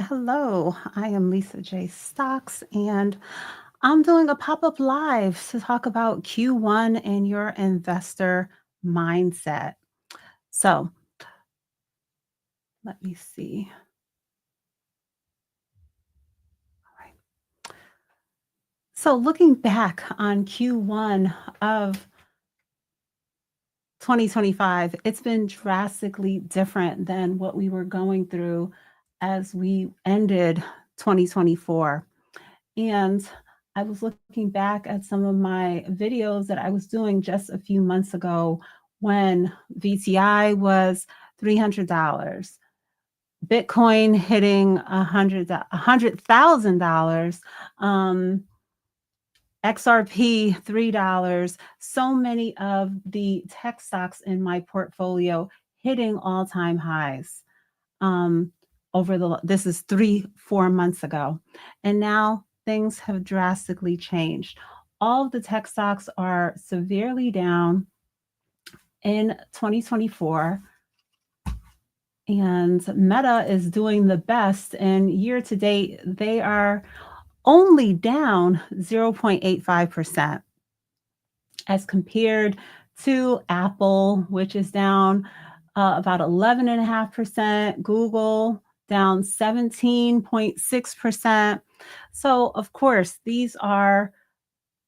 Hello, I am Lisa J. Stocks, and I'm doing a pop-up live to talk about Q1 and your investor mindset. So let me see. All right. So looking back on Q1 of 2025, it's been drastically different than what we were going through as we ended 2024. And I was looking back at some of my videos that I was doing just a few months ago when VTI was $300, Bitcoin hitting $100,000, XRP $3. So many of the tech stocks in my portfolio hitting all-time highs. Um, this is 3-4 months ago, and now things have drastically changed. All of the tech stocks are severely down in 2024, and Meta is doing the best, and year to date they are only down 0.85% as compared to Apple, which is down about 11.5%, Google down 17.6%. So, of course, these are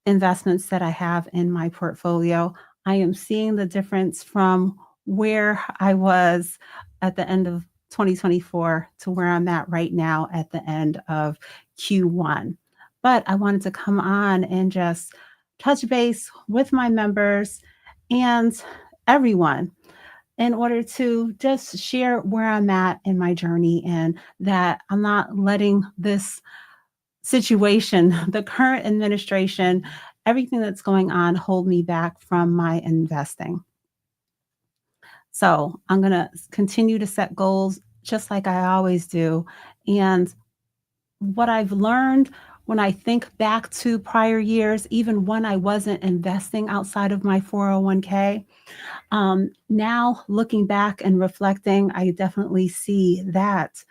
investments that I have in my portfolio. I am seeing the difference from where I was at the end of 2024 to where I'm at right now at the end of Q1. But I wanted to come on and just touch base with my members and everyone in order to just share where I'm at in my journey and that I'm not letting this situation, the current administration, everything that's going on hold me back from my investing. So I'm going to continue to set goals just like I always do. And what I've learned when I think back to prior years, even when I wasn't investing outside of my 401k, now looking back and reflecting, I definitely see that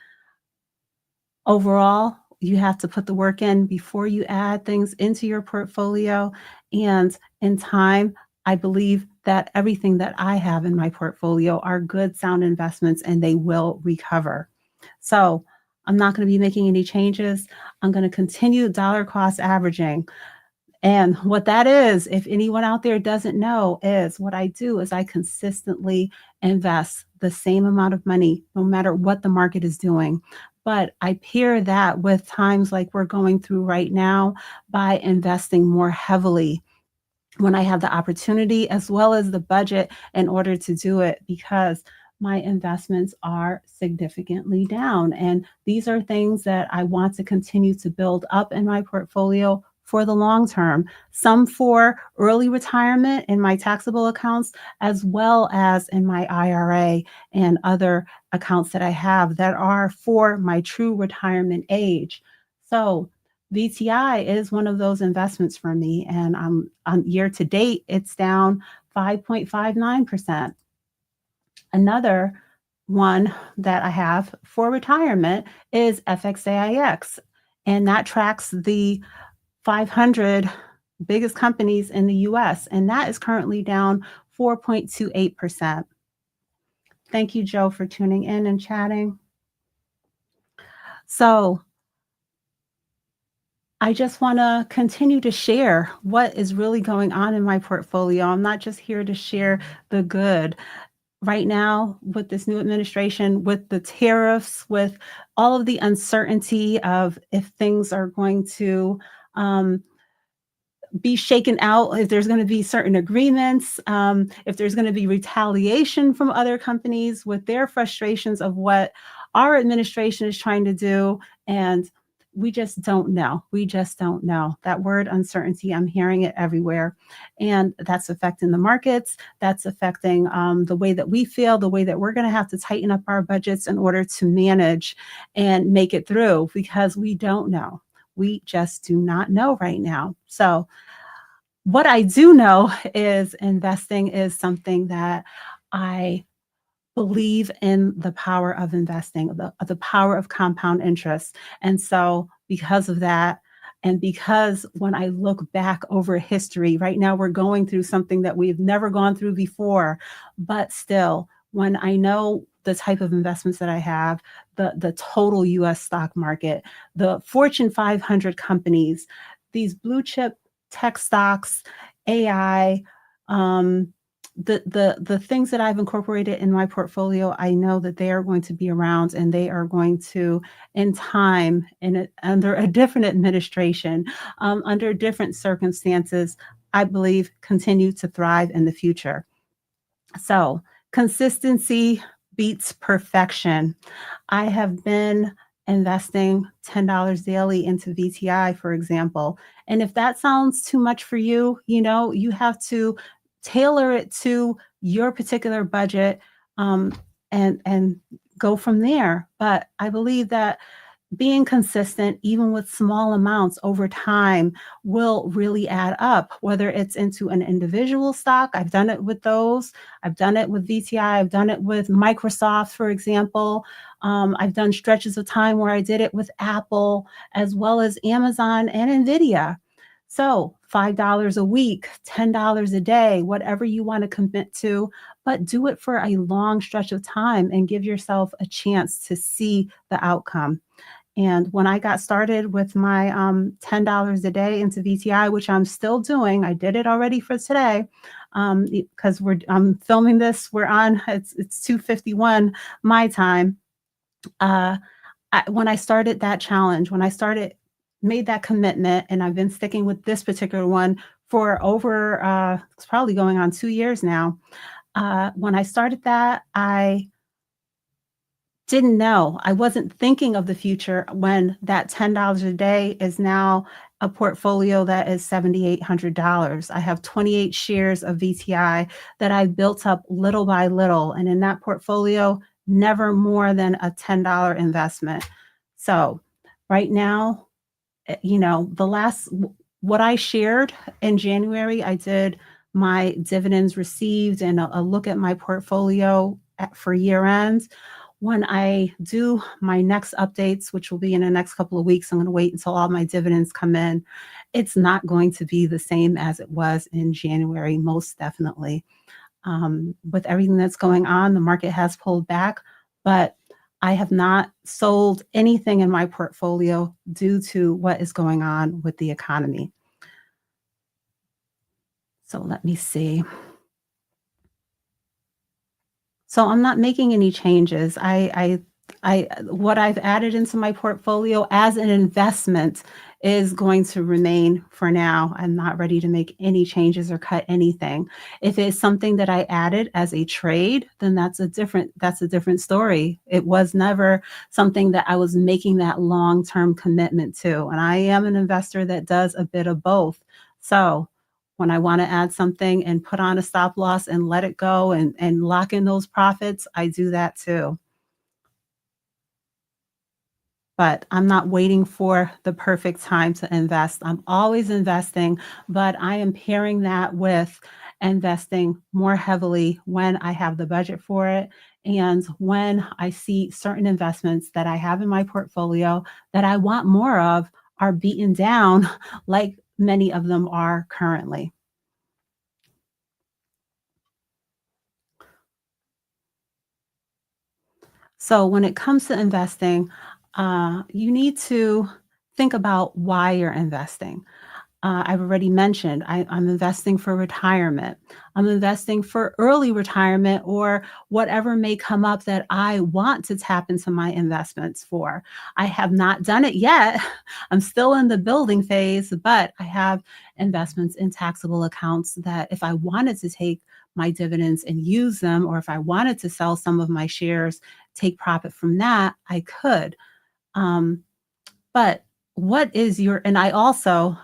overall, you have to put the work in before you add things into your portfolio. And in time, I believe that everything that I have in my portfolio are good, sound investments and they will recover. So I'm not going to be making any changes. I'm going to continue dollar cost averaging. And what that is, if anyone out there doesn't know, is what I do is I consistently invest the same amount of money, no matter what the market is doing. But I pair that with times like we're going through right now by investing more heavily when I have the opportunity as well as the budget in order to do it because my investments are significantly down. And these are things that I want to continue to build up in my portfolio for the long term, some for early retirement in my taxable accounts, as well as in my IRA and other accounts that I have that are for my true retirement age. So VTI is one of those investments for me, and on year to date, it's down 5.59%. Another one that I have for retirement is FXAIX, and that tracks the 500 biggest companies in the US, and that is currently down 4.28%. Thank you, Joe, for tuning in and chatting. So I just want to continue to share what is really going on in my portfolio. I'm not just here to share the good. Right now, with this new administration, with the tariffs, with all of the uncertainty of if things are going to be shaken out, if there's going to be certain agreements, if there's going to be retaliation from other companies with their frustrations of what our administration is trying to do. And we just don't know. We just don't know. That word uncertainty, I'm hearing it everywhere. And that's affecting the markets. That's affecting the way that we feel, the way that we're going to have to tighten up our budgets in order to manage and make it through because we don't know. We just do not know right now. So what I do know is investing is something that I believe in the power of investing, the power of compound interest. And so because of that, and because when I look back over history, right now we're going through something that we've never gone through before, but still, when I know the type of investments that I have, the total US stock market, the Fortune 500 companies, these blue chip tech stocks, AI, um, the things that I've incorporated in my portfolio, I know that they are going to be around and they are going to, in time, under a different administration, under different circumstances, I believe continue to thrive in the future. So consistency beats perfection. I have been investing $10 daily into VTI, for example. And if that sounds too much for you, you have to tailor it to your particular budget, um, and go from there. But I believe that being consistent, even with small amounts over time, will really add up, whether it's into an individual stock. I've done it with those. I've done it with VTI. I've done it with Microsoft, for example. I've done stretches of time where I did it with Apple, as well as Amazon and Nvidia. So $5 a week, $10 a day, whatever you want to commit to, but do it for a long stretch of time and give yourself a chance to see the outcome. And when I got started with my $10 a day into VTI, which I'm still doing, I did it already for today, because I'm filming this. It's 2:51 my time. Uh, when I started that challenge, when I started made that commitment, and I've been sticking with this particular one for over it's probably going on 2 years now. When I started that, I didn't know. I wasn't thinking of the future when that $10 a day is now a portfolio that is $7,800. I have 28 shares of VTI that I built up little by little, and in that portfolio, never more than a $10 investment. So, right now, the last what I shared in January, I did my dividends received and a look at my portfolio for year end. When I do my next updates, which will be in the next couple of weeks, I'm going to wait until all my dividends come in. It's not going to be the same as it was in January, most definitely. With everything that's going on, the market has pulled back, but I have not sold anything in my portfolio due to what is going on with the economy. So let me see. So I'm not making any changes. What I've added into my portfolio as an investment is going to remain for now. I'm not ready to make any changes or cut anything. If it's something that I added as a trade, then that's a different story. It was never something that I was making that long-term commitment to. And I am an investor that does a bit of both. So when I want to add something and put on a stop loss and let it go and lock in those profits, I do that too. But I'm not waiting for the perfect time to invest. I'm always investing, but I am pairing that with investing more heavily when I have the budget for it and when I see certain investments that I have in my portfolio that I want more of are beaten down like many of them are currently. So when it comes to investing, you need to think about why you're investing. I've already mentioned I'm investing for retirement. I'm investing for early retirement or whatever may come up that I want to tap into my investments for. I have not done it yet. I'm still in the building phase, but I have investments in taxable accounts that if I wanted to take my dividends and use them, or if I wanted to sell some of my shares, take profit from that, I could. Um, but what is your and I also,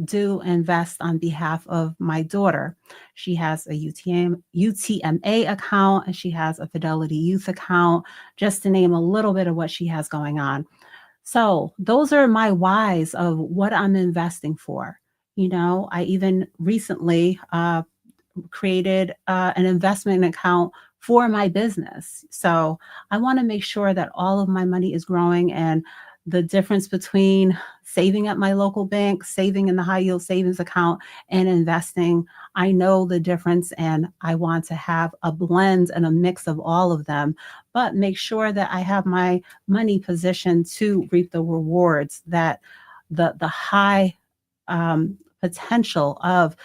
do invest on behalf of my daughter. She has a UTMA account, and she has a Fidelity Youth account, just to name a little bit of what she has going on. So, those are my whys of what I'm investing for. I even recently, created, an investment account for my business. So I want to make sure that all of my money is growing, and the difference between saving at my local bank, saving in the high yield savings account, and investing, I know the difference, and I want to have a blend and a mix of all of them, but make sure that I have my money positioned to reap the rewards that the high potential of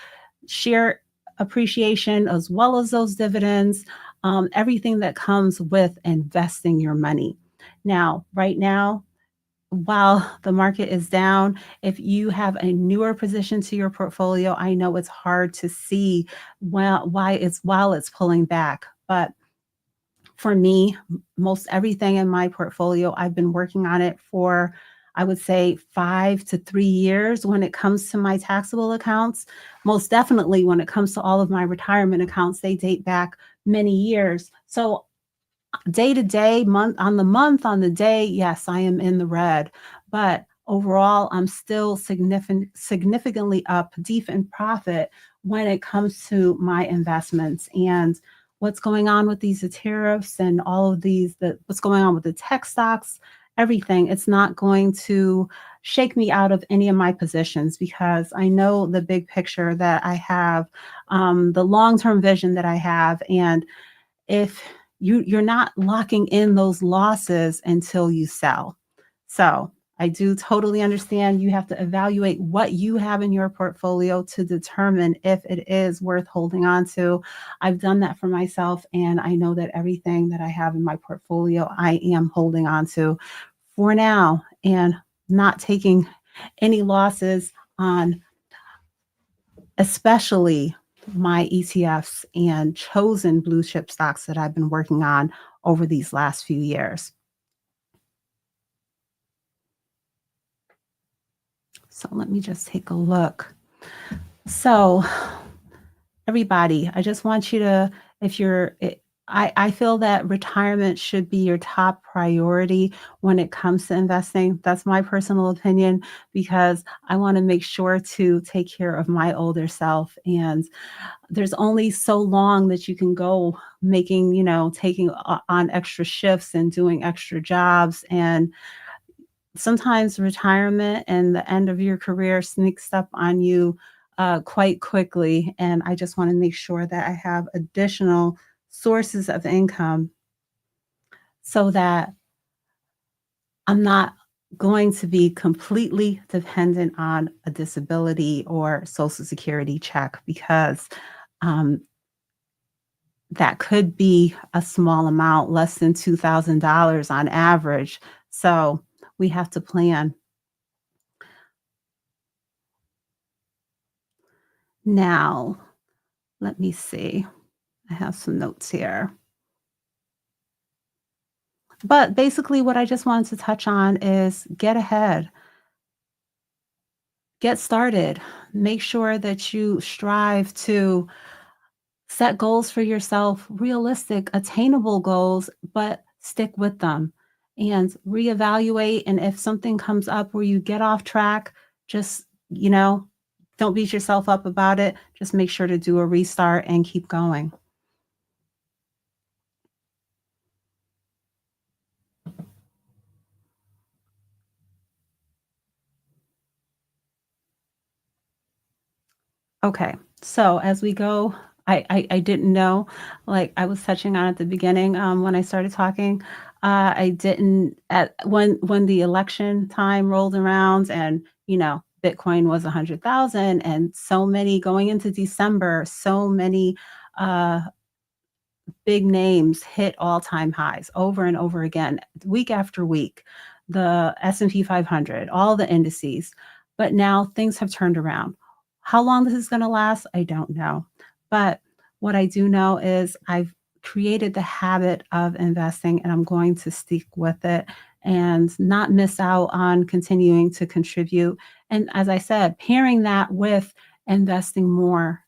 share appreciation, as well as those dividends, everything that comes with investing your money. Now, right now, while the market is down, if you have a newer position to your portfolio, I know it's hard to see why it's while it's pulling back. But for me, most everything in my portfolio, I've been working on it for, I would say, 5 to 3 years. When it comes to my taxable accounts, most definitely when it comes to all of my retirement accounts, they date back many years. So day to day, month on the day, yes, I am in the red, but overall, I'm still significantly up, deep in profit when it comes to my investments. And what's going on with these tariffs and all of what's going on with the tech stocks, everything, it's not going to shake me out of any of my positions, because I know the big picture that I have, the long-term vision that I have. And if you're not locking in those losses until you sell. So I do totally understand you have to evaluate what you have in your portfolio to determine if it is worth holding on to. I've done that for myself, and I know that everything that I have in my portfolio, I am holding on to for now, and not taking any losses on, especially my ETFs and chosen blue chip stocks that I've been working on over these last few years. So let me just take a look. So everybody, I just want you to, if you're, I feel that retirement should be your top priority when it comes to investing. That's my personal opinion, because I want to make sure to take care of my older self. And there's only so long that you can go making, taking on extra shifts and doing extra jobs. And sometimes retirement and the end of your career sneaks up on you quite quickly. And I just want to make sure that I have additional sources of income so that I'm not going to be completely dependent on a disability or Social Security check, because um, that could be a small amount, less than $2,000 on average. So we have to plan. Now, let me see. I have some notes here. But basically, what I just wanted to touch on is get ahead, get started. Make sure that you strive to set goals for yourself, realistic, attainable goals, but stick with them and reevaluate. And if something comes up where you get off track, just, don't beat yourself up about it. Just make sure to do a restart and keep going. Okay, so as we go, I didn't know, like I was touching on at the beginning, when I started talking, I didn't at when the election time rolled around, and Bitcoin was 100,000, and so many going into December, so many uh big names hit all-time highs over and over again, week after week. The S&P 500, all the indices. But now things have turned around. How long this is going to last, I don't know. But what I do know is I've created the habit of investing, and I'm going to stick with it and not miss out on continuing to contribute. And as I said, pairing that with investing more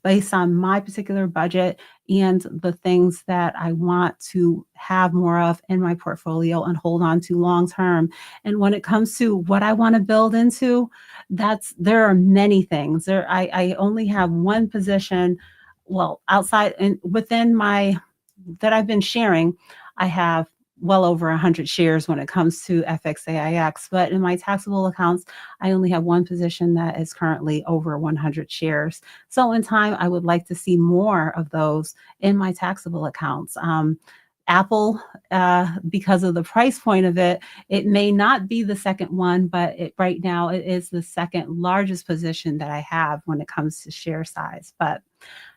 based on my particular budget and the things that I want to have more of in my portfolio and hold on to long term. And when it comes to what I want to build into, there are many things. I only have one position, well, outside and within my that I've been sharing, I have well over 100 shares when it comes to FXAIX, but in my taxable accounts, I only have one position that is currently over 100 shares. So in time, I would like to see more of those in my taxable accounts. Apple, because of the price point of it, it may not be the second one, but right now it is the second largest position that I have when it comes to share size. But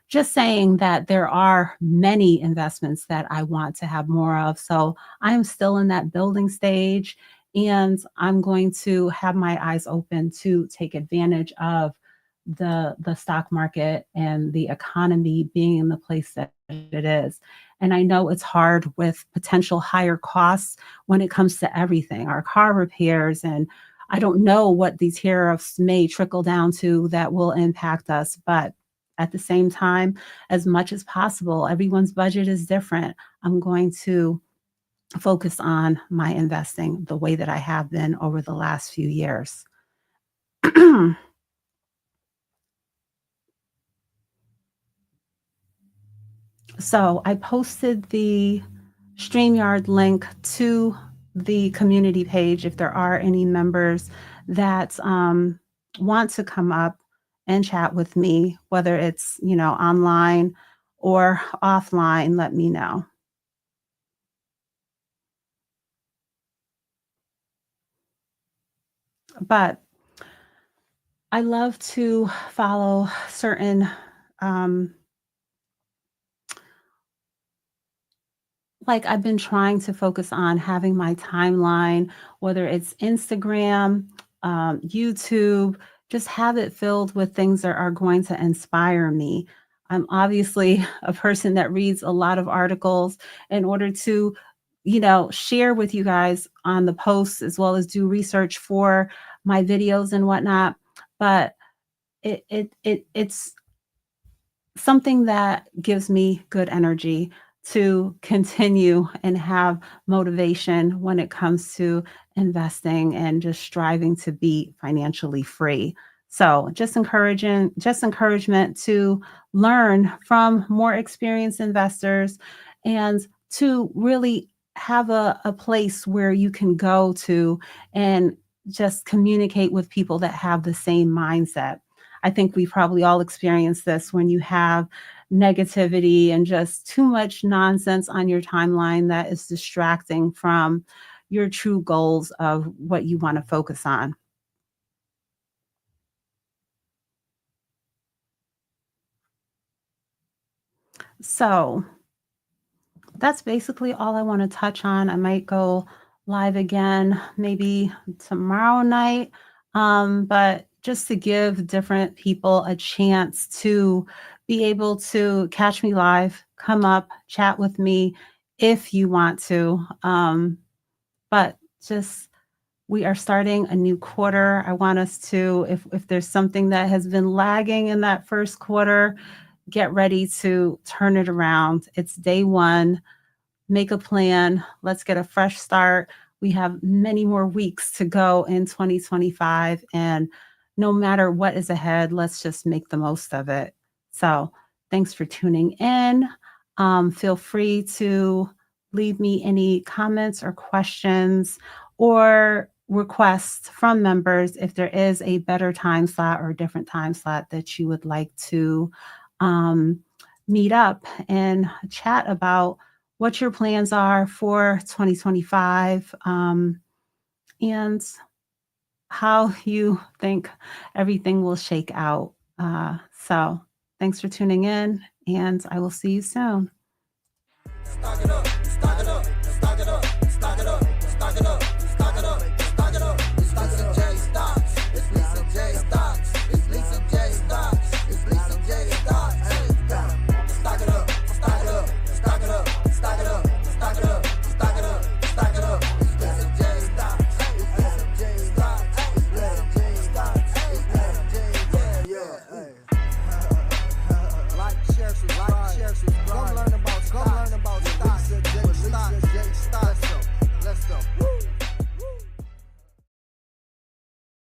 just saying that there are many investments that I want to have more of. So I'm still in that building stage, and I'm going to have my eyes open to take advantage of the stock market and the economy being in the place that it is. And I know it's hard with potential higher costs when it comes to everything, our car repairs, and I don't know what these tariffs may trickle down to that will impact us, but at the same time, as much as possible, everyone's budget is different. I'm going to focus on my investing the way that I have been over the last few years. So I posted the StreamYard link to the community page if there are any members that want to come up and chat with me, whether it's, online or offline, let me know. But I love to follow certain um, like I've been trying to focus on having my timeline, whether it's Instagram, YouTube, just have it filled with things that are going to inspire me. I'm obviously a person that reads a lot of articles in order to, share with you guys on the posts as well as do research for my videos and whatnot. But it's something that gives me good energy to continue and have motivation when it comes to investing and just striving to be financially free. So just encouragement to learn from more experienced investors and to really have a place where you can go to and just communicate with people that have the same mindset. I think we probably all experienced this when you have negativity and just too much nonsense on your timeline that is distracting from your true goals of what you want to focus on. So that's basically all I want to touch on. I might go live again maybe tomorrow night. But just to give different people a chance to be able to catch me live, come up, chat with me if you want to. But just we are starting a new quarter. I want us to, if there's something that has been lagging in that first quarter, get ready to turn it around. It's day one. Make a plan. Let's get a fresh start. We have many more weeks to go in 2025. And no matter what is ahead, let's just make the most of it. So thanks for tuning in. Feel free to leave me any comments or questions or requests from members if there is a better time slot or a different time slot that you would like to um, meet up and chat about what your plans are for 2025, and how you think everything will shake out. So thanks for tuning in, and I will see you soon.